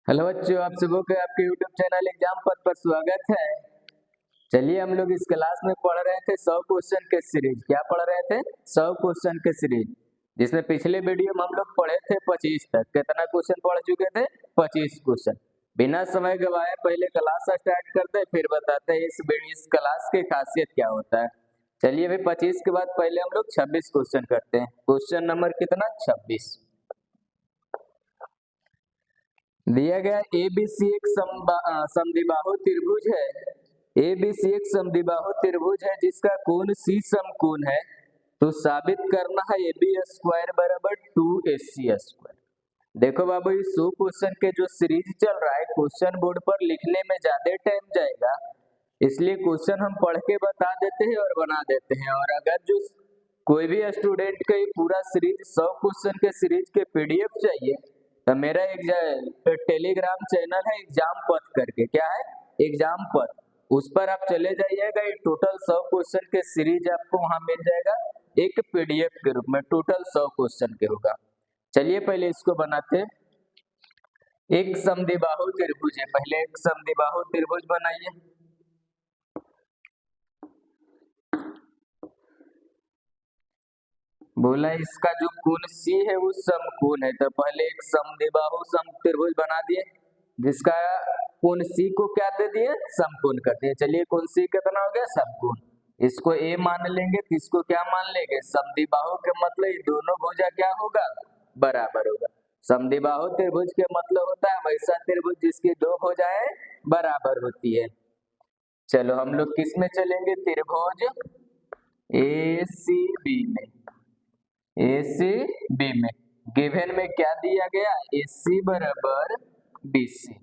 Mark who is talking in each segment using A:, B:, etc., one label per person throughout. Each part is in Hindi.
A: हेलो बच्चों, आप सबों का आपके YouTube चैनल एग्जाम पथ पर स्वागत है। चलिए, हम लोग इस क्लास में पढ़ रहे थे 100 क्वेश्चन के सीरीज। क्या पढ़ रहे थे? 100 क्वेश्चन के सीरीज, जिसमें पिछले वीडियो में हम लोग पढ़े थे 25 तक। कितना क्वेश्चन पढ़ चुके थे? 25 क्वेश्चन। बिना समय गवाए पहले क्लास स्टार्ट करते हैं, फिर बताते हैं इस क्लास की खासियत क्या होता है। चलिए, अभी 25 के बाद पहले हम लोग 26 क्वेश्चन करते हैं। क्वेश्चन नंबर कितना? 26। दिया गया ABC एक समद्विबाहु त्रिभुज है। ABC एक समद्विबाहु त्रिभुज है जिसका कोण C समकोण है, तो साबित करना है AB स्क्वायर बराबर 2AC स्क्वायर। देखो बाबू, इस 100 क्वेश्चन के जो सीरीज चल रहा है, क्वेश्चन बोर्ड पर लिखने में ज्यादा टाइम जाएगा, इसलिए क्वेश्चन हम पढ़ के बता देते हैं और बना देते हैं। और अगर जो कोई भी स्टूडेंट का ये पूरा सीरीज 100 क्वेश्चन के सीरीज के PDF चाहिए, तो मेरा टेलीग्राम चैनल है एग्जाम पथ करके। क्या है? एग्जाम पथ। उस पर आप चले जाइएगा, ये टोटल 100 क्वेश्चन के सीरीज आपको वहां मिल जाएगा एक PDF के रूप में। टोटल 100 क्वेश्चन के होगा। चलिए पहले इसको बनाते। एक समद्विबाहु त्रिभुज है, पहले एक समद्विबाहु त्रिभुज बनाइए। बोला इसका जो कोण C है वो समकोण है, तो पहले एक समद्विबाहु समत्रिभुज बना दिए, जिसका कोण C को क्या दे दिए? समकोण कर दिए। चलिए, कोण C कितना हो गया? समकोण। इसको A मान लेंगे, तो इसको क्या मान लेंगे? समद्विबाहु के मतलब ये दोनों भुजा क्या होगा? बराबर होगा। समद्विबाहु त्रिभुज के मतलब होता है वैसा त्रिभुज जिसकी दो भुजाएं बराबर होती है। चलो, हम लोग किस में चलेंगे? त्रिभुज ACB में। ACB में गिवन में क्या दिया गया? AC बराबर BC।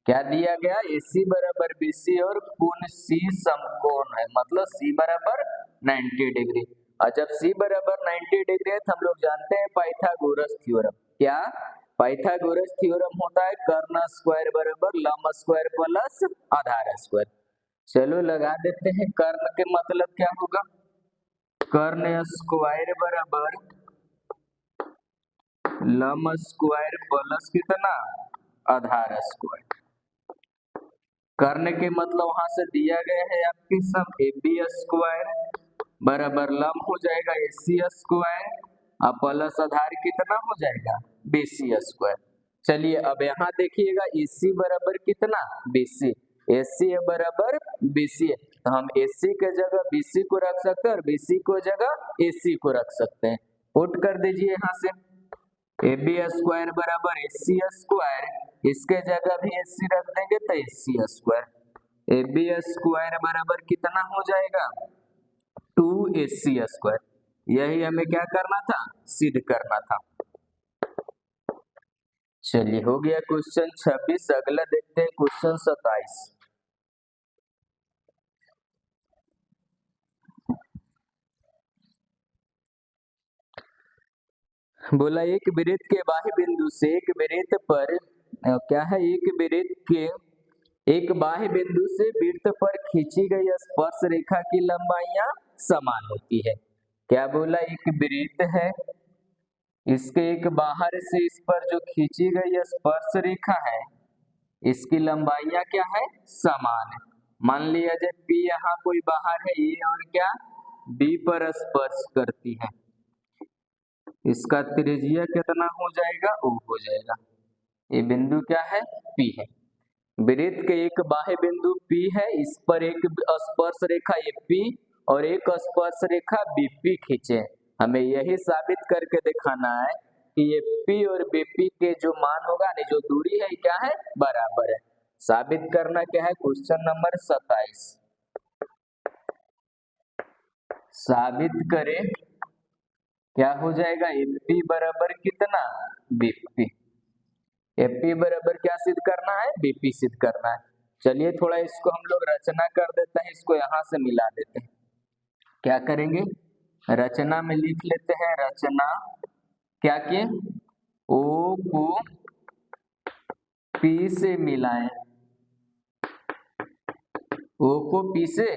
A: क्या दिया गया? AC बराबर BC और कोण C समकोण है, मतलब C बराबर 90 डिग्री। और जब C बराबर 90 डिग्री है तो हम लोग जानते हैं पाइथागोरस थ्योरम। क्या? पाइथागोरस थ्योरम होता है कर्ण स्क्वायर बराबर लंब स्क्वायर प्लस आधार स्क्वायर। चलो लगा देते हैं। कर्ण के मतलब क्या होगा? कर्ण स्क्वायर बराबर लंब स्क्वायर प्लस कितना? आधार स्क्वायर। कर्ण के मतलब वहां से दिया गया है आपके सब AB स्क्वायर बराबर लंब हो जाएगा AC स्क्वायर और प्लस आधार कितना हो जाएगा? BC square. चलिए अब यहाँ देखिएगा, AC बराबर कितना? BC। AC बराबर BC है, तो हम AC के जगह BC को रख सकते हैं और BC को जगह AC को रख सकते हैं। पुट कर दीजिए यहाँ से। AB स्क्वायर बराबर AC स्क्वायर, इसके जगह भी AC रख देंगे तो AC स्क्वायर। AB स्क्वायर बराबर कितना हो जाएगा? 2AC square. यही हमें क्या करना था? सिद्ध करना था। चलिए, हो गया क्वेश्चन 26। अगला देखते हैं क्वेश्चन 27। बोला एक वृत्त के बाह्य बिंदु से एक वृत्त पर क्या है? एक वृत्त के एक बाह्य बिंदु से वृत्त पर खींची गई स्पर्श रेखा की लंबाइयां समान होती है। क्या बोला? एक वृत्त है, इसके एक बाहर से इस पर जो खींची गई स्पर्श रेखा है, इसकी लंबाइयां क्या है? समान है। मान लिया जाए P यहाँ कोई बाहर है, ये और क्या B पर स्पर्श करती है, इसका त्रिज्या कितना हो जाएगा? O हो जाएगा। ये बिंदु क्या है? P है। वृत्त के एक बाह्य बिंदु P है, इस पर एक स्पर्श रेखा AP और एक स्पर्श रेखा BP खींचे। हमें यही साबित करके दिखाना है कि ये P और BP के जो मान होगा, जो दूरी है, क्या है? बराबर है। साबित करना क्या है? Question number 27। साबित करें, क्या हो जाएगा? AP बराबर कितना? BP। AP बराबर क्या सिद्ध करना है? BP सिद्ध करना है। चलिए थोड़ा इसको हम लोग रचना कर देते हैं, इसको यहां से मिला देते हैं। क्या करेंगे? रचना में लिख लेते हैं। रचना क्या किए? O को P से मिलाएं। O को P से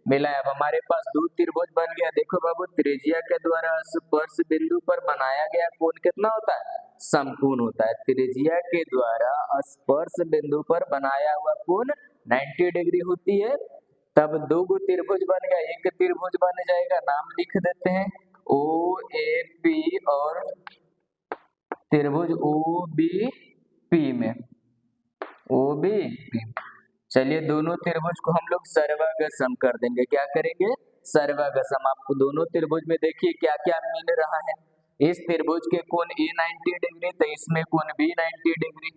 A: मिलाएं। अब हमारे पास दो त्रिभुज बन गया। देखो बाबू, त्रिज्या के द्वारा स्पर्श बिंदु पर बनाया गया कोण कितना होता है? समकोण होता है। त्रिज्या के द्वारा स्पर्श बिंदु पर बनाया हुआ कोण 90 डिग्री होती है। तब दो गो त्रिभुज बन गया, एक त्रिभुज बन जाएगा, नाम लिख देते हैं ओ ए पी और त्रिभुज ओ बी पी में ओ बी पी। चलिए दोनों त्रिभुज को हम लोग सर्वागसम कर देंगे। क्या करेंगे? सर्वागसम। आपको दोनों त्रिभुज में देखिए क्या क्या मिल रहा है। इस त्रिभुज के कोण ए 90 डिग्री, तो इसमें कोण बी 90 डिग्री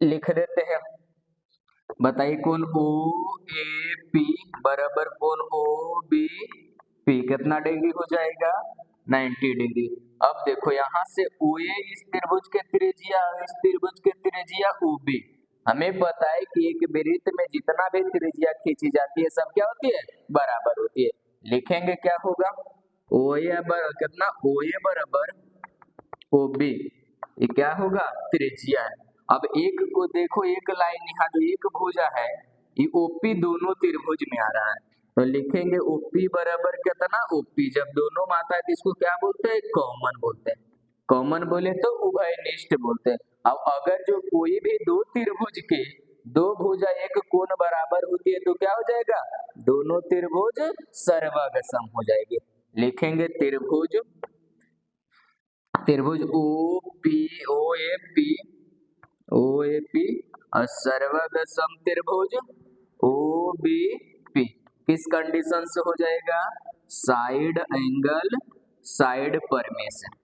A: लिख देते हैं। बताइए कोण ओ ए पी बराबर कोण ओ बी पी कितना डिग्री हो जाएगा? 90 डिग्री। अब देखो यहाँ से ओ ए इस त्रिभुज के त्रिज्या, इस त्रिभुज के त्रिज्या ओ बी। हमें पता है कि एक वृत्त में जितना भी त्रिज्या खींची जाती है सब क्या होती है? बराबर होती है। लिखेंगे क्या होगा? ओ ए बराबर कितना? ओ ए बराबर ओ बी, ये क्या होगा? त्रिज्या है। अब एक को देखो, एक लाइन यहाँ जो एक भुजा है ये ओपी दोनों त्रिभुज में आ रहा है, तो लिखेंगे ओपी बराबर कितना? ओपी जब दोनों में आता है तो इसको क्या बोलते हैं? कॉमन बोलते हैं। कॉमन बोले तो उभयनिष्ठ बोलते हैं। अब अगर जो कोई भी दो त्रिभुज के दो भुजा एक कोण बराबर होती है तो क्या हो जाएगा? दोनों त्रिभुज सर्वागसम हो जाएंगे। लिखेंगे त्रिभुज त्रिभुज O P O A P और सर्वागसम त्रिभुज ओ बी पी किस कंडीशन से हो जाएगा? Side angle side permission.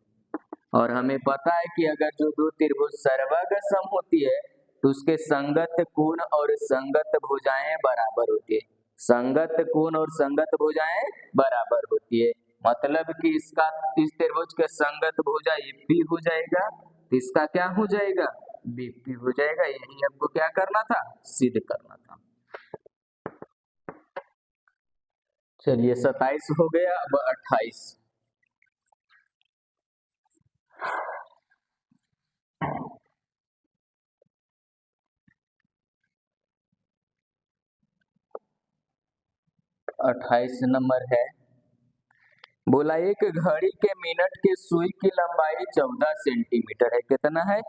A: और हमें पता है कि अगर जो दो त्रिभुज सर्वागसम होती है तो उसके संगत कोण और संगत भुजाएं बराबर होती है। संगत कोण और संगत भुजाएं बराबर होती है, मतलब कि इसका इस त्रिभुज के संगत भुजा एपी हो जाएगा, इसका क्या हो जाएगा? बीपी हो जाएगा। यही आपको क्या करना था? सिद्ध करना था। चलिए 27 हो गया, अब 28। अट्ठाईस नंबर है, बोला एक घड़ी के मिनट के सुई की लंबाई 14 सेंटीमीटर है। कितना है?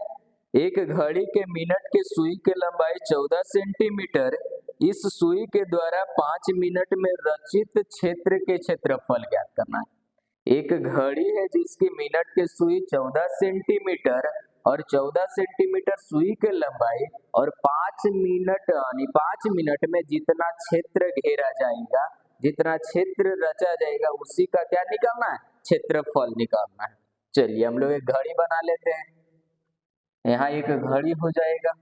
A: एक घड़ी के मिनट के सुई की लंबाई 14 सेंटीमीटर। इस सुई के द्वारा 5 मिनट में रचित क्षेत्र के क्षेत्रफल ज्ञात करना है। एक घड़ी है जिसकी मिनट के सुई 14 सेंटीमीटर और 14 सेंटीमीटर सुई की लंबाई और 5 मिनट यानी 5 मिनट में जितना क्षेत्र घेरा जाएगा, जितना क्षेत्र रचा जाएगा उसी का क्या निकालना है? क्षेत्रफल निकालना है। चलिए हम लोग एक घड़ी बना लेते हैं। यहाँ एक घड़ी हो जाएगा,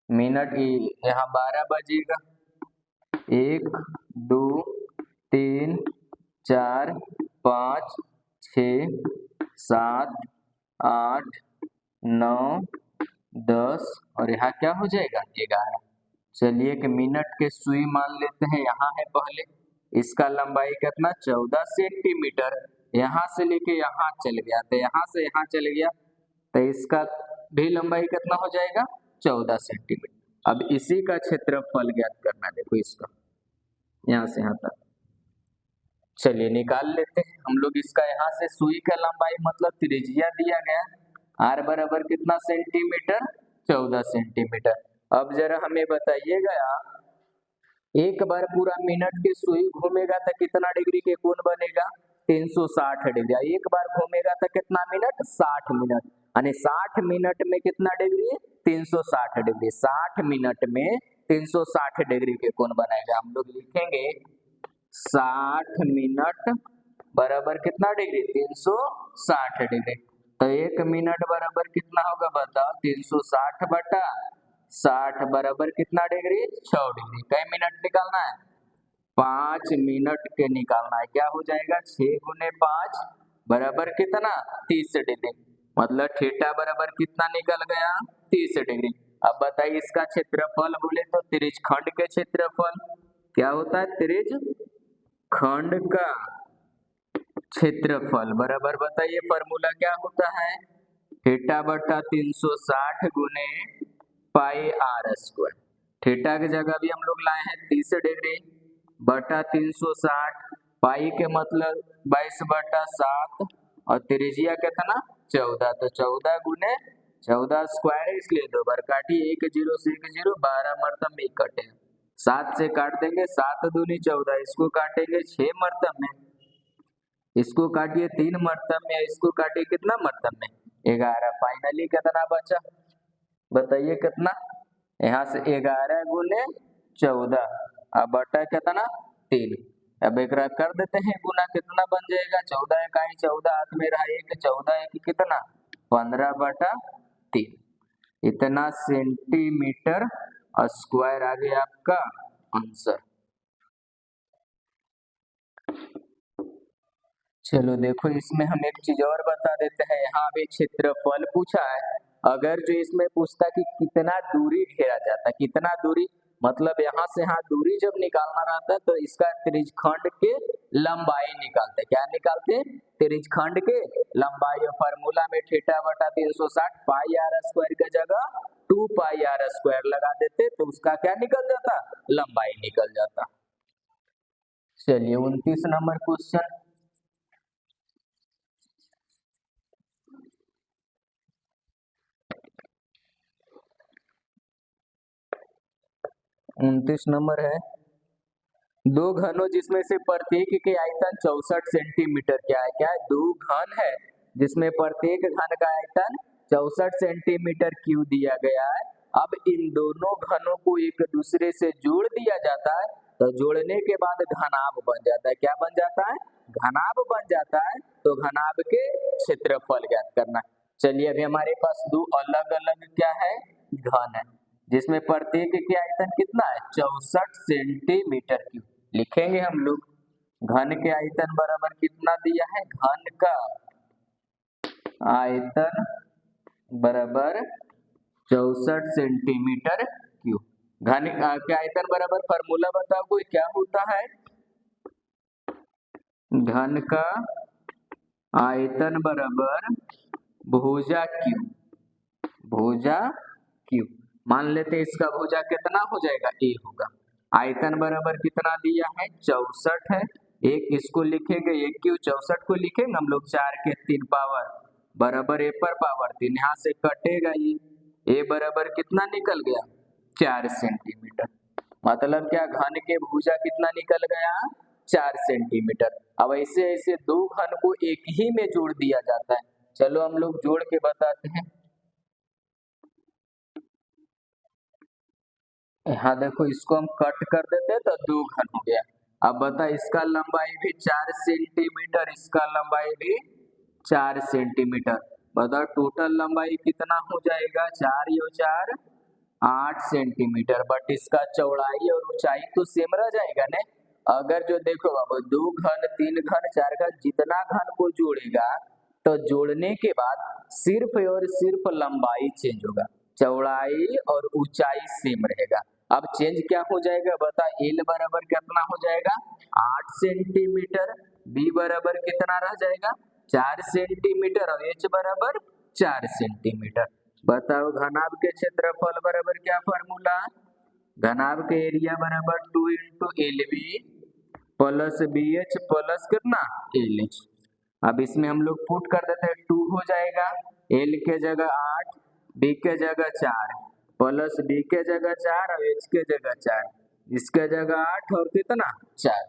A: मिनट यहाँ 12 बजेगा, 1 2 3 4 5 6 7 8 9 10 और यहाँ क्या हो जाएगा? 11। चलिए एक मिनट के सुई मान लेते हैं, यहाँ है पहले, इसका लंबाई कितना? 14 सेंटीमीटर। यहाँ से लेके यहाँ चल गया तो यहाँ से यहाँ चल गया तो इसका भी लंबाई कितना हो जाएगा? 14 सेंटीमीटर। अब इसी का क्षेत्रफल ज्ञात करना, देखो इसका यहाँ से यहाँ तक। चलिए निकाल लेते हैं हम लोग इसका। यहाँ से सुई का लंबाई मतलब त्रिज्या दिया गया, आर बराबर कितना सेंटीमीटर? 14 सेंटीमीटर। अब जरा हमें बताइएगा, एक बार पूरा मिनट की सुई घूमेगा तो कितना डिग्री के कोण बनेगा? 360 डिग्री। एक बार घूमेगा तो कितना मिनट? 60 मिनट। यानी 60 मिनट में कितना डिग्री? 360 डिग्री। 60 मिनट में 360 डिग्री के कोण बनाएगा। हम लोग लिखेंगे 60 मिनट बराबर कितना डिग्री? 360 डिग्री। तो एक मिनट बराबर कितना होगा बताओ? 360 बटा 60 बराबर कितना डिग्री? 6 डिग्री। कई मिनट निकालना है? 5 मिनट के निकालना है। क्या हो जाएगा? 6 गुने 5 बराबर कितना? 30 डिग्री। मतलब थीटा बराबर कितना निकल गया? 30 डिग्री। अब बताइए इसका क्षेत्रफल बोले तो त्रिज्यखंड के क्षेत्रफल क्या होता है? त्रिज्यखंड का क्षेत्रफल बराबर बताइए फॉर्मूला क्या होता है? थीटा बटा 360 गुने पाई आर स्क्वायर। थीटा की जगह भी हम लोग लाए हैं 30 डिग्री बटा 360, पाई के मतलब 22 बटा 7 और त्रिज्या कितना? 14, तो 14 गुने 14 स्क्वायर, इसलिए 2 बार काटिए, 1 0 से 1 0, 12 मरतब में कटे, 7 से काट देंगे, 7 दूनी 14, इसको काटेंगे 6 मरतब में, इसको काटिए 3 मरतब में, इसको काटिए कितना मरतब में, 11। फाइनली कितना बचा, बताइए कितना, यहाँ से 11 गुने 14, अब बटा कितना 3। अब एक कर देते हैं गुना, कितना बन जाएगा, 14 इकाई 14, हाथ में रहा 1, 14 1 कितना 15/3, इतना सेंटीमीटर स्क्वायर आ गया आपका आंसर। चलो देखो, इसमें हम एक चीज और बता देते हैं, यहाँ भी क्षेत्रफल पूछा है, अगर जो इसमें पूछता कि कितना दूरी घेरा जाता है, कितना दूरी मतलब यहाँ से यहाँ दूरी जब निकालना रहता है तो इसका त्रिज्यखंड के लंबाई निकालते हैं, क्या निकालते हैं, त्रिज्यखंड के लंबाई, और फार्मूला में θ/360 पाई r स्क्वायर की जगह 2 पाई r स्क्वायर लगा देते तो उसका क्या निकल जाता, लंबाई निकल जाता। चलिए 29 नंबर क्वेश्चन, 29 नंबर है, दो घनों जिसमें से प्रत्येक के आयतन 64 सेंटीमीटर, क्या है, क्या है, दो घन है जिसमें प्रत्येक घन का आयतन 64 सेंटीमीटर क्यूब दिया गया है। अब इन दोनों घनों को एक दूसरे से जोड़ दिया जाता है, तो जोड़ने के बाद घनाभ बन जाता है, क्या बन जाता है, घनाभ बन जाता है, तो घनाभ के क्षेत्रफल ज्ञात करना। चलिए अभी हमारे पास दो अलग अलग क्या है, घन है, जिसमें प्रत्येक के आयतन कितना है, 64 सेंटीमीटर क्यूब, लिखेंगे हम लोग घन के आयतन बराबर कितना दिया है, घन का आयतन बराबर 64 सेंटीमीटर क्यूब। घन के आयतन बराबर फार्मूला बताओ कोई, क्या होता है, घन का आयतन बराबर भुजा क्यूब, भुजा क्यूब, मान लेते हैं इसका भुजा कितना हो जाएगा, ए होगा, आयतन बराबर कितना दिया है, 64 है, एक इसको लिखेंगे, एक क्यों 64 को लिखेंगे हम लोग 4 के 3 पावर बराबर ए पर पावर 3, यहाँ से कटेगा ये, ए बराबर कितना निकल गया, 4 सेंटीमीटर, मतलब क्या, घन के भुजा कितना निकल गया, 4 सेंटीमीटर। अब ऐसे ऐसे दो घन को एक ही में जोड़ दिया जाता है, चलो हम लोग जोड़ के बताते हैं। यहाँ देखो, इसको हम कट कर देते हैं तो दो घन हो गया। अब बता, इसका लंबाई भी 4 सेंटीमीटर, इसका लंबाई भी 4 सेंटीमीटर, बता टोटल लंबाई कितना हो जाएगा, 4 या 4 8 सेंटीमीटर, बट इसका चौड़ाई और ऊंचाई तो सेम रह जाएगा ना। अगर जो देखो बाबू, दो घन 3 घन 4 घन, जितना घन को जोड़ेगा तो जोड़ने के बाद सिर्फ और सिर्फ लंबाई चेंज होगा, चौड़ाई और ऊंचाई सेम रहेगा। अब चेंज क्या हो जाएगा, बता, एल बराबर कितना हो जाएगा, 8 सेंटीमीटर, बी बराबर कितना रह जाएगा, 4 सेंटीमीटर, और एच बराबर 4 सेंटीमीटर। बताओ घनाभ के क्षेत्रफल बराबर क्या फार्मूला, घनाभ के एरिया बराबर 2 into L B plus B H plus कितना एल एच। अब इसमें हम लोग पुट कर देते हैं, 2 हो जाएगा, एल के जगह 8, बी के जगह 4 प्लस बी के जगह 4 और एच के जगह 4, इसके जगह 8 और कितना 4,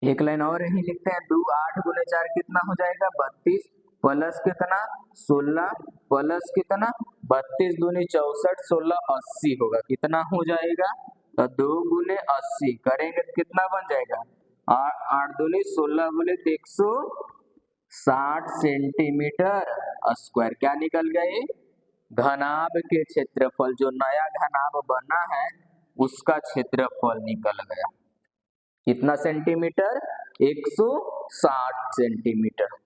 A: एक लाइन और ही लिखते हैं, 2 8 गुने 4 कितना हो जाएगा 32 प्लस कितना 16 प्लस कितना 32 दूनी 64 16 80 होगा, कितना हो जाएगा, तो 2 गुने 80 करेंगे तो कितना बन जाएगा, 8 दूनी 16 गुने 160 सेंटीमीटर स्क्वायर, क्या निकल गए, घनाभ के क्षेत्रफल, जो नया घनाभ बना है उसका क्षेत्रफल निकल गया, कितना सेंटीमीटर, 160 सेंटीमीटर।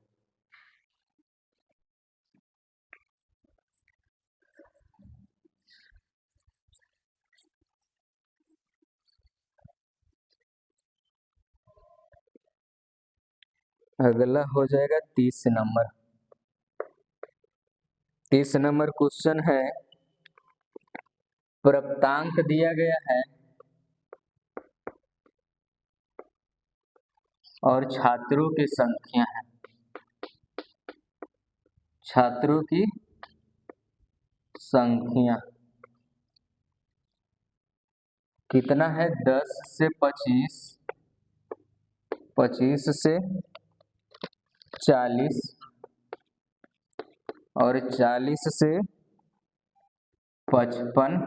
A: अगला हो जाएगा 30 नंबर, 30 नंबर क्वेश्चन है, प्राप्तांक दिया गया है और छात्रों की संख्या है, छात्रों की संख्या कितना है? 10 से 25, 25 से 40 और 40 से 55,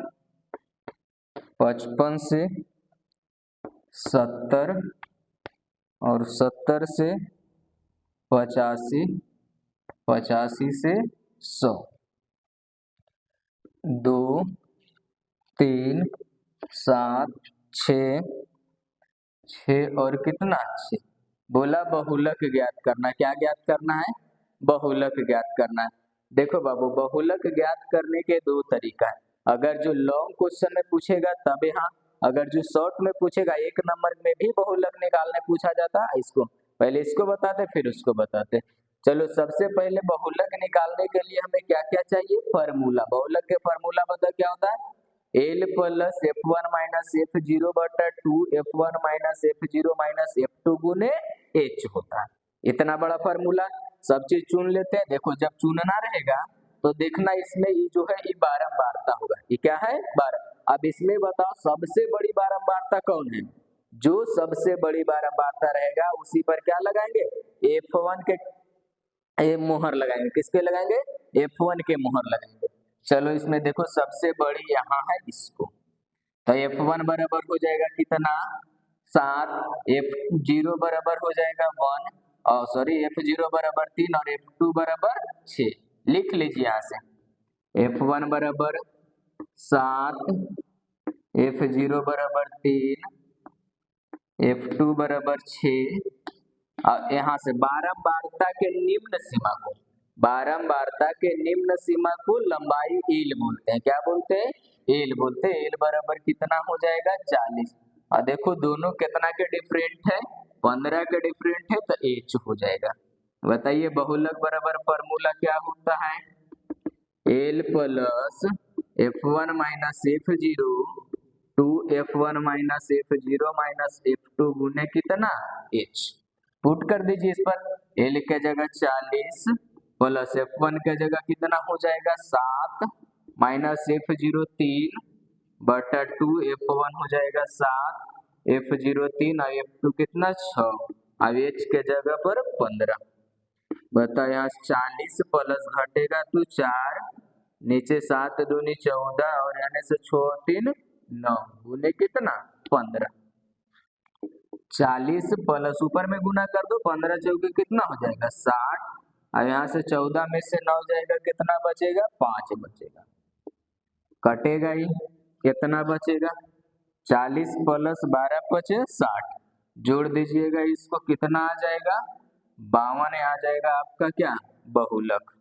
A: 55 से 70 और 70 से 85, 85 से 100। 2, 3, 7, 6, 6 और कितना? 6। बोला बहुलक ज्ञात करना। क्या ज्ञात करना है? बहुलक ज्ञात करना है। देखो बाबू, बहुलक ज्ञात करने के दो तरीका है। अगर जो लॉन्ग क्वेश्चन में पूछेगा तब यहाँ, अगर जो शॉर्ट में पूछेगा 1 नंबर में भी बहुलक निकालने पूछा जाता है। इसको पहले इसको बताते फिर उसको बताते। चलो, सबसे पहले बहुलक निकालने के लिए हमें क्या क्या चाहिए? फार्मूला। बहुलक के फार्मूला बता क्या होता है? L plus F1 minus F0 बटा 2 F1 minus F0 minus F2 गुने H होता है। इतना बड़ा फार्मूला। सब चीज चुन लेते हैं। देखो, जब चुनना रहेगा तो देखना इसमें ये जो है ये बारंबारता होगा। ये क्या है? अब इसमें बताओ सबसे बड़ी बारंबारता कौन है? जो सबसे बड़ी बारंबारता रहेगा उसी पर क्या लगाएंगे? F1 के मोहर लगाएंगे। किस पे लगाएंगे? F1 के मोहर लगाएंगे। चलो, इसमें देखो सबसे बड़ी यहाँ है इसको, तो F1 बराबर हो जाएगा कितना? 7, F0 बराबर हो जाएगा 1 और सॉरी F0 बराबर 3 और F2 बराबर 6। लिख लीजिए यहाँ से, F1 बराबर 7, F0 बराबर 3, F2 बराबर 6 और यहाँ से बारंबारता के निम्न सीमा को, बारंबारता के निम्न सीमा को लंबाई एल बोलते हैं। क्या बोलते हैं? एल बोलते हैं। एल बराबर कितना हो जाएगा? 40। और देखो दोनों कितना के डिफरेंट है? 15 के डिफरेंट है, तो एच हो जाएगा। बताइए बहुलक बराबर फॉर्मूला क्या होता है? L plus F1 minus F0 2 F1 minus F0 minus F2 गुने कितना? H। पुट कर दीजिए इस पर। L के जगह 40 प्लस F1 के जगह कितना हो जाएगा? 7 माइनस F0 3 बटा 2 F1 हो जाएगा 7, F0 3 और F2 कितना? 6। अब H के जगह पर 15। बता, यहाँ 40 प्लस घटेगा तो 4, नीचे 7 दूनी 14 और यानी से 6 3 9 गुने कितना? 15। 40 प्लस ऊपर में गुना कर दो, 15 चौके कितना हो जाएगा? 60 और यहाँ से 14 में से 9 जाएगा, कितना बचेगा? 5 बचेगा। कटेगा ही, कितना बचेगा? 40 प्लस 12 बचे 60। जोड़ दीजिएगा इसको, कितना आ जाएगा? 52 आ जाएगा आपका क्या? बहुलक।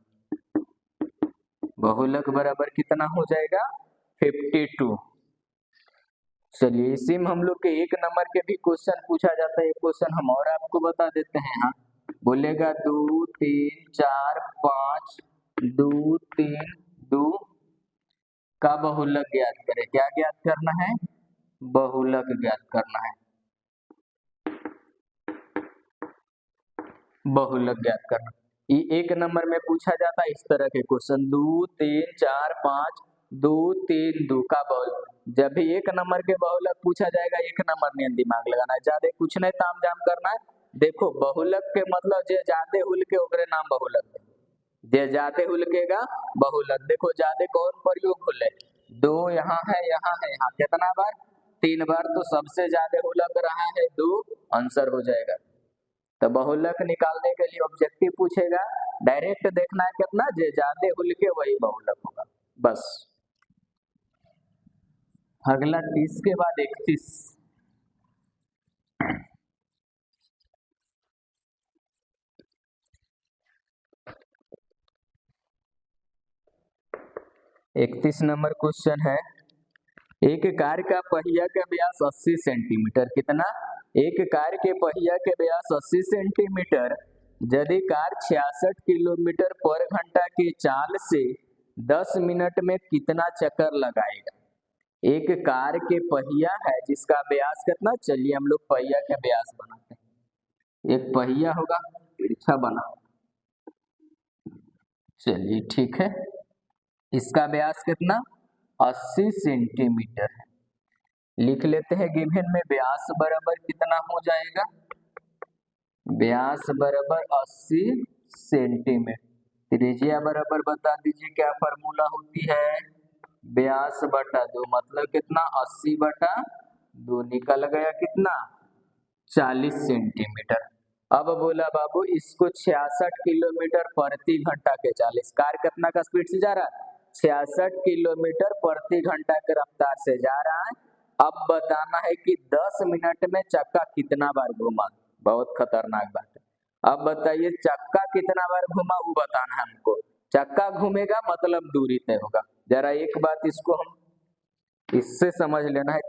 A: बहुलक बराबर कितना हो जाएगा? 52। चलिए, इसी में हम लोग के 1 नंबर के भी क्वेश्चन पूछा जाता है। एक क्वेश्चन हम और आपको बता देते हैं। यहाँ बोलेगा 2 3 4 5 2 3 2 का बहुलक ज्ञात करें। क्या ज्ञात करना है? बहुलक ज्ञात करना है। बहुलक ज्ञात करना ये 1 नंबर में पूछा जाता है। इस तरह के क्वेश्चन 2 3 4 5 2 3 2 का बहुलक। जब भी 1 नंबर के बहुलक पूछा जाएगा 1 नंबर ने दिमाग लगाना है, ज्यादा कुछ नहीं ताम झाम करना है। देखो, बहुलक के मतलब जे ज्यादा हुलके ओकरे नाम बहुलक, जे ज्यादा हुलकेगा बहुलक। देखो ज्यादा कौन प्रयोग होले? 2 यहाँ है, यहाँ है, यहाँ कितना बार? 3 बार, तो सबसे ज्यादा हुलक रहा है 2, आंसर हो जाएगा। तो बहुलक निकालने के लिए ऑब्जेक्टिव पूछेगा, डायरेक्ट देखना है कितना, जे ज्यादा हुलके वही बहुलक होगा, बस। अगला 30 के बाद 31। 31 नंबर क्वेश्चन है, एक कार का पहिया का व्यास 80 सेंटीमीटर। कितना? एक कार के पहिया के व्यास 80 सेंटीमीटर यदि कार 66 किलोमीटर पर घंटा की चाल से 10 मिनट में कितना चक्कर लगाएगा? एक कार के पहिया है जिसका व्यास कितना? चलिए हम लोग पहिया का व्यास बनाते हैं। एक पहिया होगा, तिरछा बना चलिए ठीक है, इसका व्यास कितना 80 सेंटीमीटर है। लिख लेते हैं गिवन में व्यास बराबर कितना हो जाएगा, व्यास बराबर 80 सेंटीमीटर। त्रिज्या बराबर बता दीजिए क्या फॉर्मूला होती है, व्यास बटा 2 मतलब कितना 80 बटा 2 निकल गया कितना 40 सेंटीमीटर। अब बोला बाबू इसको 66 किलोमीटर प्रति घंटा के 40 कार कितना का स्पीड से जा रहा है 66 किलोमीटर प्रति घंटा के रफ्तार से जा रहा है। अब बताना है कि 10 मिनट में चक्का कितना बार घुमा, बहुत खतरनाक बात है। अब बताइए चक्का कितना बार घुमा वो बताना है हमको, चक्का घूमेगा मतलब दूरी तय होगा। जरा एक बात इसको हम इससे समझ लेना है,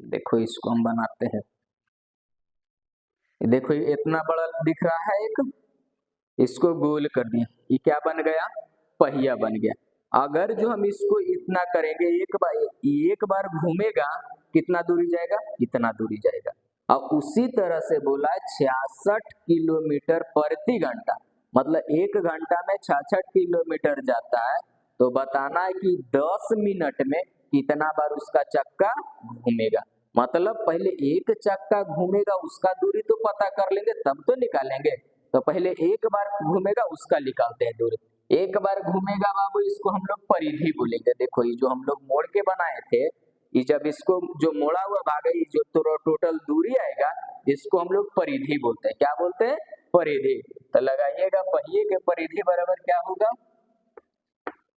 A: देखो इसको हम बनाते हैं, देखो ये इतना बड़ा दिख रहा है एक, इसको गोल कर दिया, ये क्या बन गया पहिया बन गया। अगर जो हम इसको इतना करेंगे एक बार घूमेगा कितना दूरी जाएगा इतना दूरी जाएगा। अब उसी तरह से बोला 66 किलोमीटर प्रति घंटा मतलब 1 घंटा में 66 किलोमीटर जाता है। तो बताना है कि 10 मिनट में कितना बार उसका चक्का घूमेगा। मतलब पहले एक चक्का घूमेगा उसका दूरी तो पता कर लेंगे तब तो निकालेंगे। तो पहले एक बार घूमेगा उसका निकालते हैं दूरी। एक बार घूमेगा बाबू इसको हम लोग परिधि बोलेंगे। देखो ये जो हम लोग मोड़ के बनाए थे, ये जब इसको जो मोड़ा हुआ भाग है जो टोटल दूरी आएगा इसको हम लोग परिधि बोलते हैं। क्या बोलते हैं परिधि। तो लगाइएगा पहिए के परिधि बराबर क्या होगा,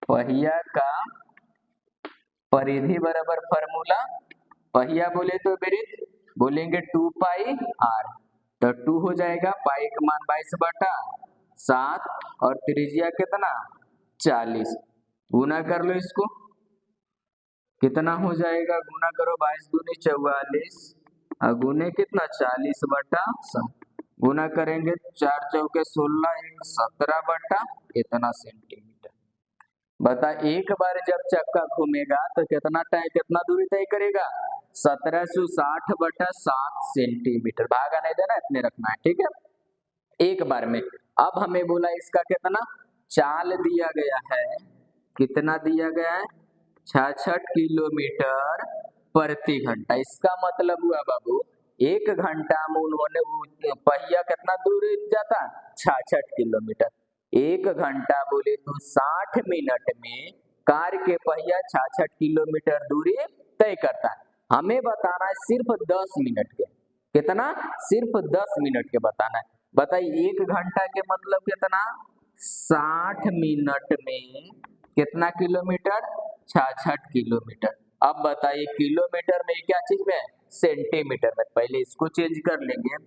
A: पहिया का परिधि बराबर फॉर्मूला, पहिया बोले तो वृत्त बोलेंगे 2 पाई आर। तो 2 हो जाएगा पाई का मान 22/7 और त्रिज्या कितना 40। गुना कर लो इसको कितना हो जाएगा, गुना करो 22 दूनी 44 और गुने कितना 40/7 गुना करेंगे 4 चौके 16 1 17 इतना सेंटीमीटर। बता एक बार जब चक्का घूमेगा तो कितना दूरी तय करेगा 1760/7 सेंटीमीटर। भागा नहीं देना इतने रखना है ठीक है एक बार में। अब हमें बोला इसका कितना चाल दिया गया है, कितना दिया गया है 66 किलोमीटर प्रति घंटा। इसका मतलब हुआ बाबू 1 घंटा में उन्होंने पहिया कितना दूर जाता 66 किलोमीटर। 1 घंटा बोले तो 60 मिनट में कार के पहिया 66 किलोमीटर दूरी तय करता है। हमें बताना है सिर्फ 10 मिनट के, कितना सिर्फ 10 मिनट के बताना है। बताइए 1 घंटा के मतलब कितना 60 मिनट में कितना किलोमीटर 66 किलोमीटर। अब बताइए किलोमीटर में क्या चीज में सेंटीमीटर में, पहले इसको चेंज कर लेंगे।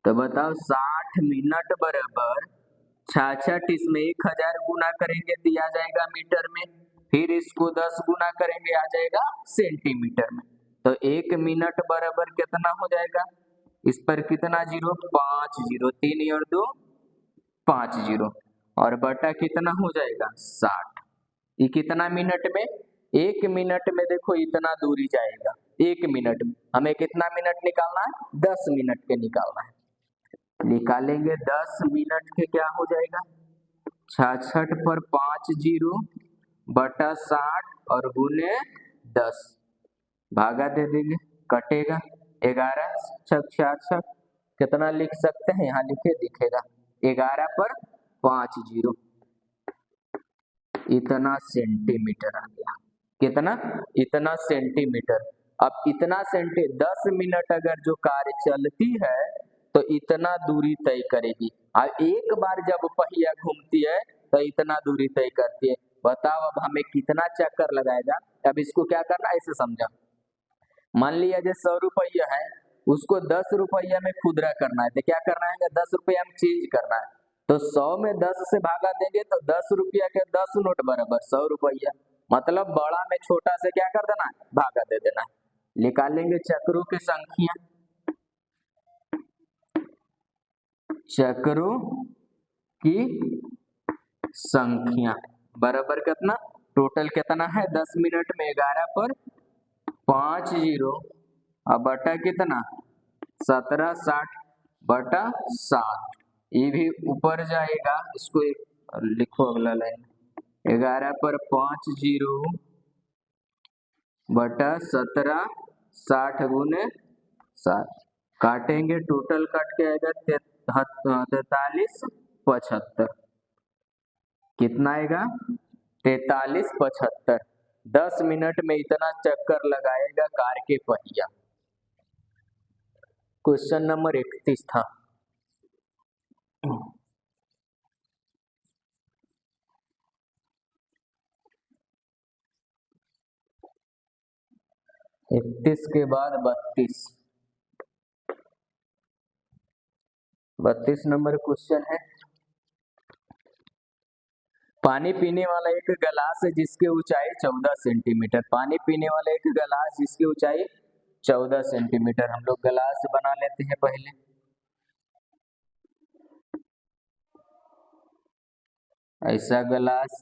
A: तो बताओ 60 मिनट बराबर 66 इसमें 1000 गुना करेंगे दिया जाएगा मीटर में, फिर इसको 10 गुना करेंगे आ जाएगा सेंटीमीटर में। तो 1 मिनट बराबर कितना हो जाएगा, इस पर कितना जीरो 5 जीरो 3 और 2 5 जीरो और बटा कितना हो जाएगा 60। ये कितना मिनट में 1 मिनट में देखो इतना दूरी जाएगा 1 मिनट में। हमें कितना मिनट निकालना है 10 मिनट के निकालना है। निकालेंगे 10 मिनट के क्या हो जाएगा 66 पर 5 जीरो बटा 60 और गुने 10 भागा दे देंगे कटेगा 11 छक 66 कितना लिख सकते हैं यहाँ लिखे दिखेगा 11 पर 5 जीरो इतना सेंटीमीटर आ गया। कितना इतना सेंटीमीटर। अब इतना 10 मिनट अगर जो कार चलती है तो इतना दूरी तय करेगी और एक बार जब पहिया घूमती है तो इतना दूरी तय करती है। बताओ अब हमें कितना चक्कर लगाएगा। अब इसको क्या करना है ऐसे समझा, मान लिया जो 100 रुपया है उसको 10 रुपया में खुदरा करना है तो क्या करना है 10 रुपया में चेंज करना है। तो 100 में 10 से भागा देंगे तो 10 रुपया के 10 नोट बराबर 100 रुपया। मतलब बड़ा में छोटा से क्या कर देना है भागा दे देना है। निकालेंगे चक्रों की संख्या, चक्रों की संख्या बराबर कितना टोटल कितना है 10 मिनट में 11 पर 5 जीरो अब बटा कितना 1760/7 ये भी ऊपर जाएगा, इसको एक लिखो अगला लाइन, 11 पर 5 जीरो बटा 17 60 गुने 7 काटेंगे, टोटल कट के आएगा 4375। कितना आएगा? 4375। 10 मिनट में इतना चक्कर लगाएगा कार के पहिया। क्वेश्चन नंबर 31 था। इकतीस के बाद 32 नंबर क्वेश्चन है। पानी पीने वाला एक गिलास है जिसकी ऊंचाई 14 सेंटीमीटर। पानी पीने वाला एक गिलास जिसकी ऊंचाई 14 सेंटीमीटर। हम लोग गिलास बना लेते हैं पहले। ऐसा गिलास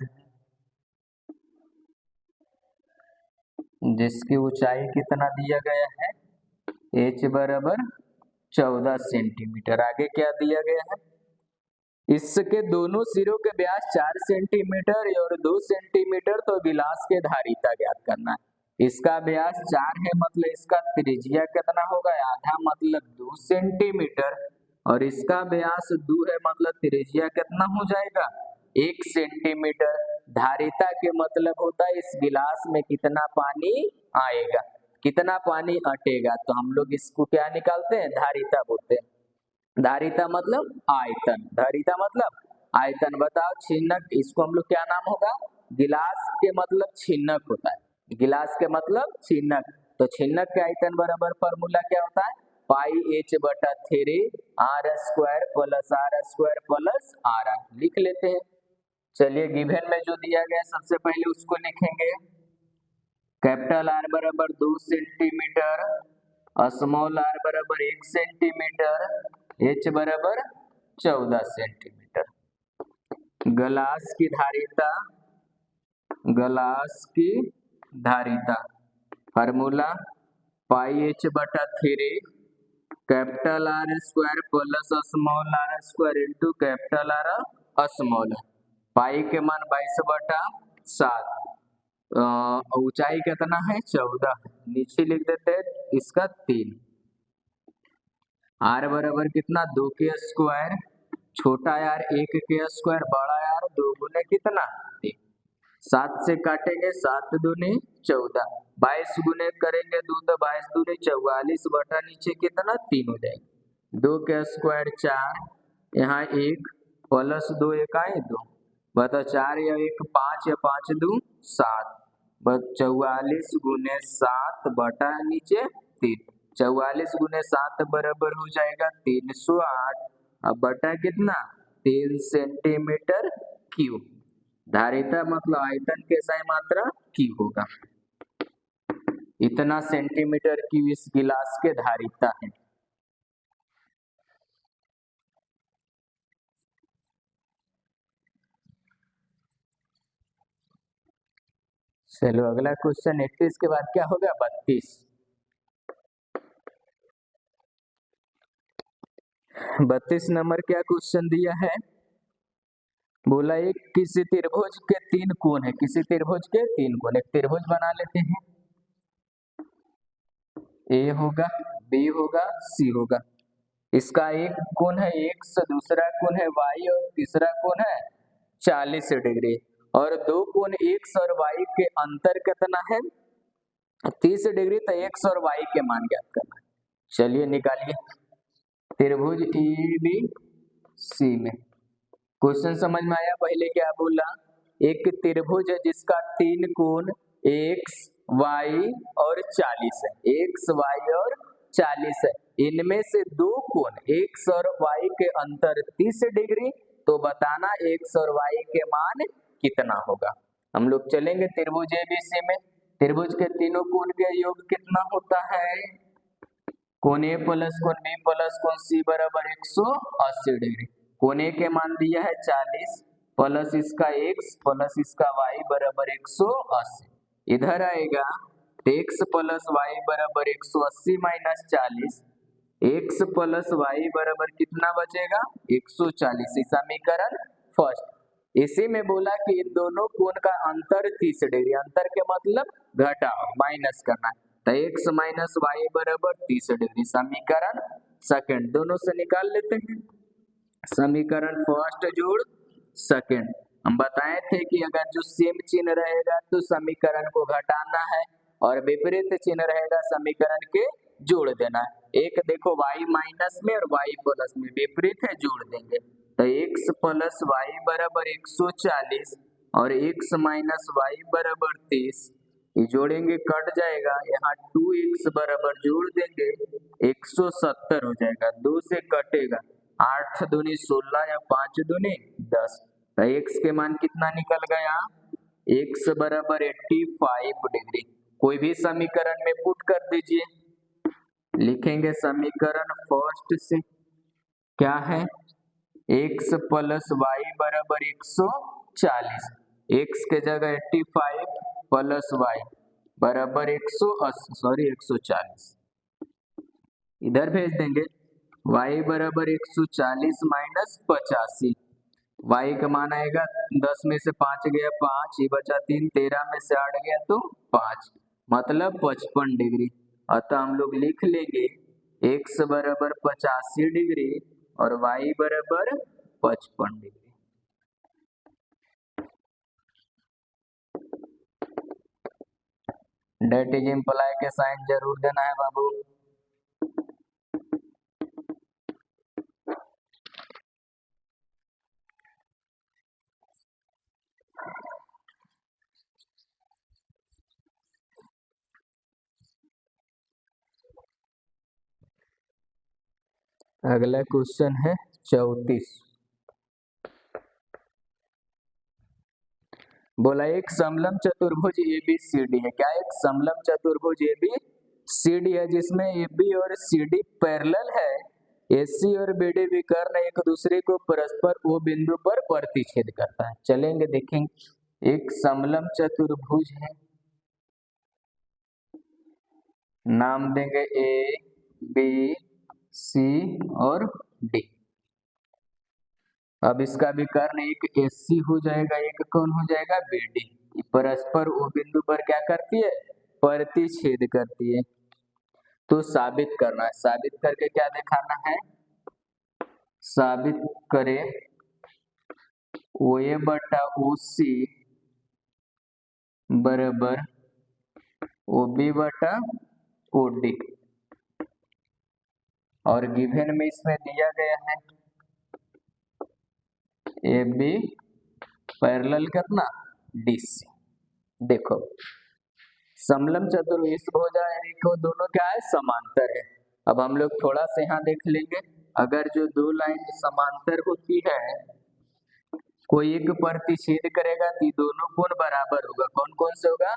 A: जिसकी ऊंचाई कितना दिया गया है? h बराबर 14 सेंटीमीटर। आगे क्या दिया गया है? इसके दोनों सिरों के व्यास 4 सेंटीमीटर और 2 सेंटीमीटर, तो गिलास के धारिता ज्ञात करना है। इसका व्यास 4 है, मतलब इसका त्रिज्या कितना होगा? आधा, मतलब 2 सेंटीमीटर, और इसका व्यास 2 है, मतलब त्रिज्या कितना हो जाएगा? 1 सेंटीमीटर। धारिता के मतलब होता है इस गिलास में कितना पानी आएगा, कितना पानी अटेगा। तो हम लोग इसको क्या निकालते हैं? धारिता बोलते हैं। धारिता मतलब आयतन, धारिता मतलब आयतन। बताओ छिन्नक, इसको हम लोग क्या नाम होगा? गिलास के मतलब छिन्नक होता है, गिलास के मतलब छिन्नक। तो छिन्नक के आयतन बराबर फॉर्मूला क्या होता है? पाई h बटा 3 r square plus r square plus r। लिख लेते हैं। चलिए, गिवन में जो दिया गया सबसे पहले उसको लिखेंगे। कैपिटल R बराबर 2 सेंटीमीटर, स्मॉल r बराबर 1 सेंटीमीटर, h बराबर 14 सेंटीमीटर। गिलास की धारिता, गिलास की धारिता फार्मूला पाई h बटा 3 capital R square plus small r square into capital R small. Pi के मान 22 बटा 7, ऊंचाई कितना है? 14। नीचे लिख देते हैं इसका 3। R बराबर कितना? 2 के स्क्वायर, छोटा यार 1 के स्क्वायर, बड़ा यार 2 गुने कितना? 3। 7 से काटेंगे, 7 दूनी 14, 22 गुने करेंगे 2 तो 22 दूनी 44 बटा नीचे कितना? 3 हो जाएगा। 2 के स्क्वायर 4, यहाँ 1 प्लस 2 1 आए 2, बता 4 या 1 5 या 5 2 7, 44 गुने 7 बटा नीचे 3। 44 गुने 7 बराबर हो जाएगा 308। अब बटा कितना? 3 सेंटीमीटर क्यूब। धारिता मतलब आयतन के सही मात्रा क्यू होगा। इतना सेंटीमीटर क्यूब इस गिलास के धारिता है। चलो अगला क्वेश्चन 31 के बाद क्या होगा? 32 नंबर क्या क्वेश्चन दिया है? बोला एक किसी त्रिभुज के 3 कोण है, किसी त्रिभुज के 3 कोण। एक त्रिभुज बना लेते हैं, ए होगा, बी होगा, सी होगा। इसका एक कोण है x, दूसरा कोण है y और तीसरा कोण है 40 डिग्री। और दो कोण x और y के अंतर कितना है? 30 डिग्री। तो x और y के मान ज्ञात करना है। चलिए निकालिए। त्रिभुज ABC में क्वेश्चन समझ में आया? पहले क्या बोला? एक त्रिभुज है जिसका 3 कोण x, y और 40 है, x, y और 40 है। इनमें से दो कोण x और y के अंतर 30 डिग्री। तो बताना x और y के मान कितना होगा। हम लोग चलेंगे त्रिभुज ABC में। त्रिभुज के तीनों कोण के योग कितना होता है? कोण A प्लस कोण B प्लस कोण C बराबर 180 डिग्री। कोण A के मान दिया है 40 प्लस इसका x प्लस इसका y बराबर 180। इधर आएगा तो x प्लस y बराबर 180 माइनस 40, x प्लस वाई बराबर कितना बचेगा 140। समीकरण फर्स्ट। इसी में बोला कि इन दोनों कोण का अंतर 30 डिग्री, अंतर के मतलब घटाओ माइनस करना है, तो x माइनस वाई बराबर 30 डिग्री। समीकरण सेकंड दोनों से निकाल लेते हैं। समीकरण फर्स्ट जोड़ सेकंड। हम बताए थे कि अगर जो सेम चिन्ह रहेगा तो समीकरण को घटाना है और विपरीत चिन्ह रहेगा समीकरण के जोड़ देना है। एक देखो y माइनस में और y प्लस में विपरीत है, जोड़ देंगे तो x प्लस वाई बराबर 140 और x माइनस वाई बराबर 30। ये जोड़ेंगे कट जाएगा, यहाँ 2x बराबर जोड़ देंगे 170 हो जाएगा, 2 से कटेगा 8 दूनी 16 या 5 दूनी 10, तो x के मान कितना निकल गया x बराबर 85 डिग्री। कोई भी समीकरण में पुट कर दीजिए। लिखेंगे समीकरण फर्स्ट से क्या है x प्लस वाई बराबर 140, x के जगह 85 प्लस वाई बराबर 140, इधर भेज देंगे y बराबर 140 माइनस 85, y का मान आएगा 10 में से 5 गया 5, ये बचा 3, 13 में से 8 गया तो 5, मतलब 55 डिग्री। अतः हम लोग लिख लेंगे x बराबर 85 डिग्री और y बराबर 55 डिग्री। डेट इज इम्प्लाई के साइन जरूर देना है बाबू। अगला क्वेश्चन है 34। बोला एक समलम चतुर्भुज ABCD है। क्या एक समलम चतुर्भुज ABCD है जिसमें AB और CD पैरेलल है, AC और BD विकर्ण एक दूसरे को परस्पर O बिंदु पर प्रतिच्छेद करता है। चलेंगे देखेंगे। एक समलम चतुर्भुज है, नाम देंगे A B C और D। अब इसका विकर्ण एक AC हो जाएगा, एक कौन हो जाएगा BD। परस्पर O बिंदु पर क्या करती है प्रतिच्छेद करती है। तो साबित करना है, साबित करके क्या दिखाना है, साबित करें OA बटा OC बराबर OB बटा OD, और गिवन में इसमें दिया गया है AB पैरेलल कितना DC। देखो समलम चतुर्भुज भुजाएं को दोनों क्या है समांतर है। अब हम लोग थोड़ा सा यहाँ देख लेंगे, अगर जो दो लाइन समांतर होती है कोई एक प्रतिच्छेद करेगा तो दोनों कोण बराबर होगा। कौन कौन से होगा,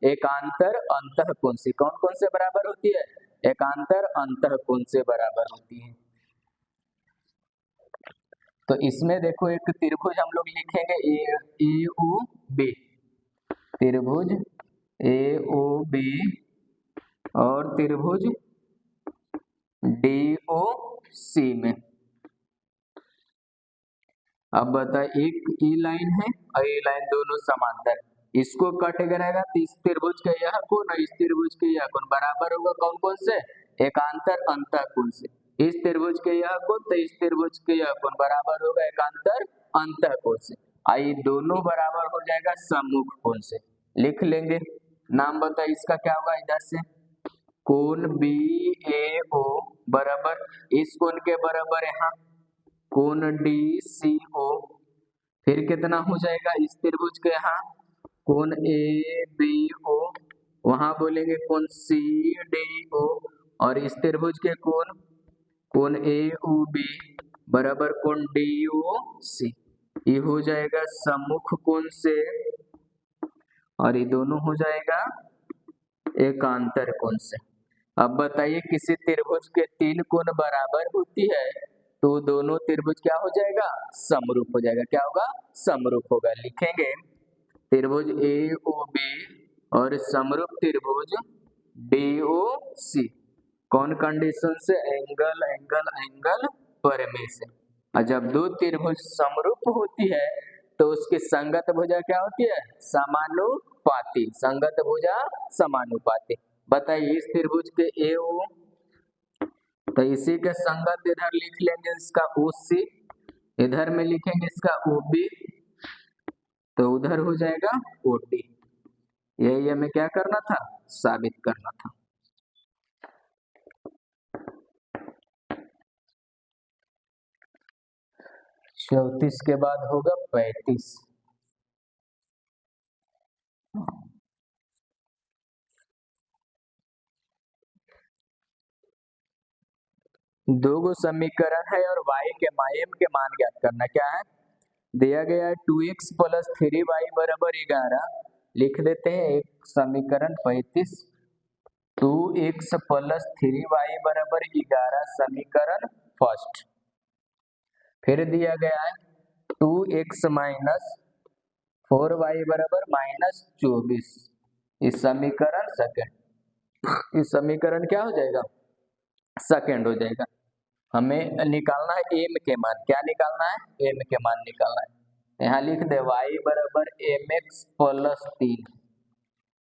A: एकांतर अंतःकोण से। कौन कौन से बराबर होती है, एकांतर अंतःकोण से बराबर होती है। तो इसमें देखो एक त्रिभुज हम लोग लिखेंगे AOB, त्रिभुज AOB और त्रिभुज DOC में। अब बता एक ई लाइन है और ये लाइन दोनों समांतर, इसको कट करेगा तो इस त्रिभुज के यह कोण और इस त्रिभुज के यह कोण बराबर होगा। कौन कौन से, एकांतर अंतःकोण से। इस त्रिभुज के यह कोण तो इस त्रिभुज के यह कोण बराबर होगा एकांतर अंतःकोण से। आई दोनों बराबर हो जाएगा सम्मुख कोण से। लिख लेंगे, नाम बता इसका क्या होगा, इधर से कोण BAO बराबर इस कोण के बराबर यहाँ कोण DCO, फिर कितना हो जाएगा इस त्रिभुज के यहाँ कोण ABO, वहां बोलेंगे कोण CDO, और इस त्रिभुज के कोण AOB बराबर कोण DOC। ये हो जाएगा सम्मुख कोण से और ये दोनों हो जाएगा एकांतर कोण से। अब बताइए किसी त्रिभुज के तीन कोण बराबर होती है तो दोनों त्रिभुज क्या हो जाएगा, समरूप हो जाएगा। क्या होगा, समरूप होगा। लिखेंगे त्रिभुज AOB और समरूप त्रिभुज DOC। कौन कंडीशन से? एंगल एंगल एंगल पर में से। और जब दो त्रिभुज समरूप होती है तो उसकी संगत भुजा क्या होती है? समानुपाती। संगत भुजा समानुपाती। बताइए इस त्रिभुज के AO, तो इसी के संगत इधर लिख लेंगे इसका OC, इधर में लिखेंगे इसका OB, तो उधर हो जाएगा OD। यही हमें क्या करना था? साबित करना था। चौतीस के बाद होगा 35। दो गो समीकरण है और y के m के मान ज्ञात करना। क्या है दिया गया है? 2x प्लस 3y बराबर 11। लिख देते हैं एक समीकरण 35। 2x प्लस 3y बराबर 11 समीकरण फर्स्ट। फिर दिया गया है 2x माइनस 4y बराबर -24। इस समीकरण सेकेंड। इस समीकरण क्या हो जाएगा? सेकेंड हो जाएगा। हमें निकालना है m के मान। क्या निकालना है? m के मान निकालना है। यहाँ लिख दे y बराबर mx प्लस 3।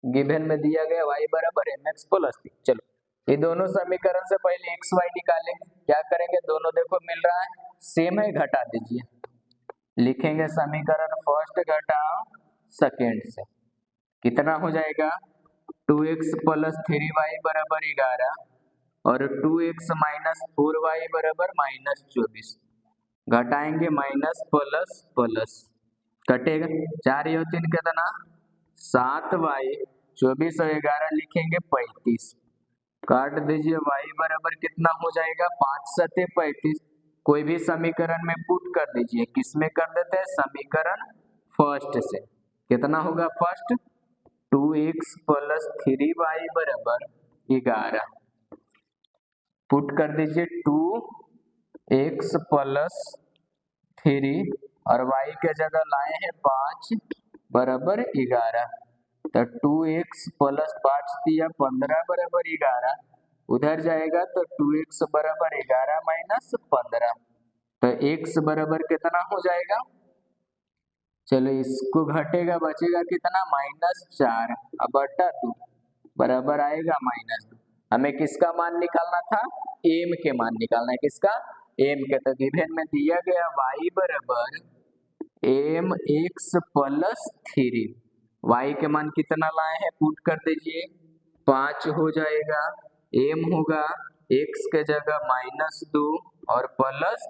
A: गिवन में दिया गया y बराबर mx प्लस 3। चलो ये दोनों समीकरण से पहले x y निकालेंगे। क्या करेंगे? दोनों देखो मिल रहा है, सेम है, घटा दीजिए। लिखेंगे समीकरण फर्स्ट घटाओ सेकेंड से। कितना हो जाएगा? 2x प्लस 3y बराबर 11 और 2x माइनस 4y बराबर -24। घटाएंगे माइनस प्लस प्लस, कटेगा 4 और 3 कितना? 7y। 24 और 11 लिखेंगे 35। काट दीजिए, y बराबर कितना हो जाएगा? 5 सते 35। कोई भी समीकरण में पुट कर दीजिए। किस में कर देते हैं? समीकरण फर्स्ट से। कितना होगा फर्स्ट? 2x प्लस 3y बराबर 11। पुट कर दीजिए 2x प्लस 3 और y के जगह लाए हैं 5 बराबर 11। तो 2x प्लस 5 दिया 15 बराबर 11। उधर जाएगा तो 2x बराबर 11 माइनस 15। तो x बराबर कितना हो जाएगा? चलो इसको घटेगा, बचेगा कितना? -4 अब बटा 2 बराबर आएगा -2। हमें किसका मान निकालना था? m के मान निकालना है। किसका? m के। तो गिवन में दिया गया y बराबर mx प्लस 3। y के मान कितना लाए हैं? पुट कर दीजिए, 5 हो जाएगा। m होगा x के जगह -2 और प्लस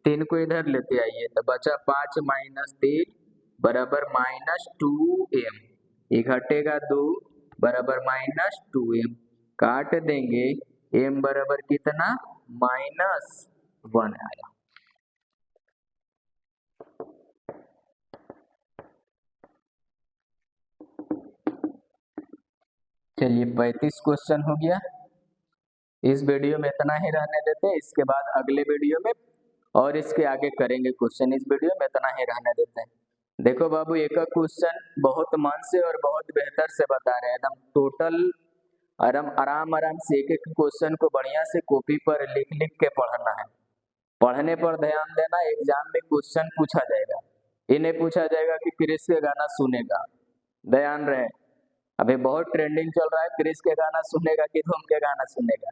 A: 3 को इधर लेते आइए तो बचा 5 माइनस 3 बराबर -2m। ये घटेगा 2 बराबर -2m। काट देंगे, m बराबर कितना? -1 आया। चलिए 35 क्वेश्चन हो गया। इस वीडियो में इतना ही रहने देते हैं। इसके बाद अगले वीडियो में और इसके आगे करेंगे क्वेश्चन। इस वीडियो में इतना ही रहने देते हैं। देखो बाबू, एक क्वेश्चन बहुत मन से और बहुत बेहतर से बता रहे हैं। एकदम टोटल आराम से एक एक क्वेश्चन को बढ़िया से कॉपी पर लिख लिख के पढ़ना है। पढ़ने पर ध्यान देना। एग्जाम में क्वेश्चन पूछा जाएगा, ये नहीं पूछा जाएगा कि क्रिस के गाना सुनेगा। ध्यान रहे, अभी बहुत ट्रेंडिंग चल रहा है, क्रिस के गाना सुनेगा कि धूम के गाना सुनेगा।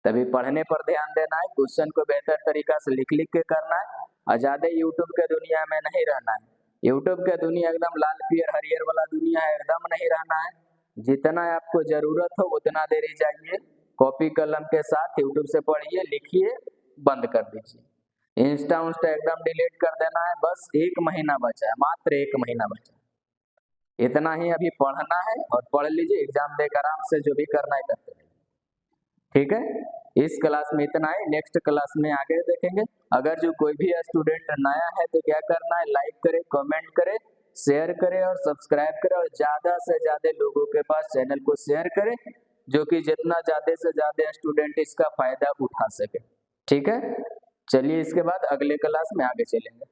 A: तभी पढ़ने पर ध्यान देना है। क्वेश्चन को बेहतर तरीका से लिख लिख के करना है और ज्यादा यूट्यूब के दुनिया में नहीं रहना है। यूट्यूब के दुनिया एकदम लाल पियर हरियर वाला दुनिया है, एकदम नहीं रहना है। जितना आपको जरूरत हो उतना देर ही जाइए, कॉपी कलम के साथ यूट्यूब से पढ़िए, लिखिए, बंद कर दीजिए। इंस्टा उस्टा एकदम डिलीट कर देना है। बस 1 महीना बचा है, मात्र 1 महीना बचा है। इतना ही अभी पढ़ना है और पढ़ लीजिए। एग्जाम देकर आराम से जो भी करना है करते रहिए। ठीक है, इस क्लास में इतना है। नेक्स्ट क्लास में आगे देखेंगे। अगर जो कोई भी स्टूडेंट नया है तो क्या करना है? लाइक करे, कमेंट करे, शेयर करे और सब्सक्राइब करे और ज्यादा से ज्यादा लोगों के पास चैनल को शेयर करे, जो कि जितना ज्यादा से ज्यादा स्टूडेंट इसका फायदा उठा सके। ठीक है, चलिए इसके बाद अगले क्लास में आगे चलेंगे।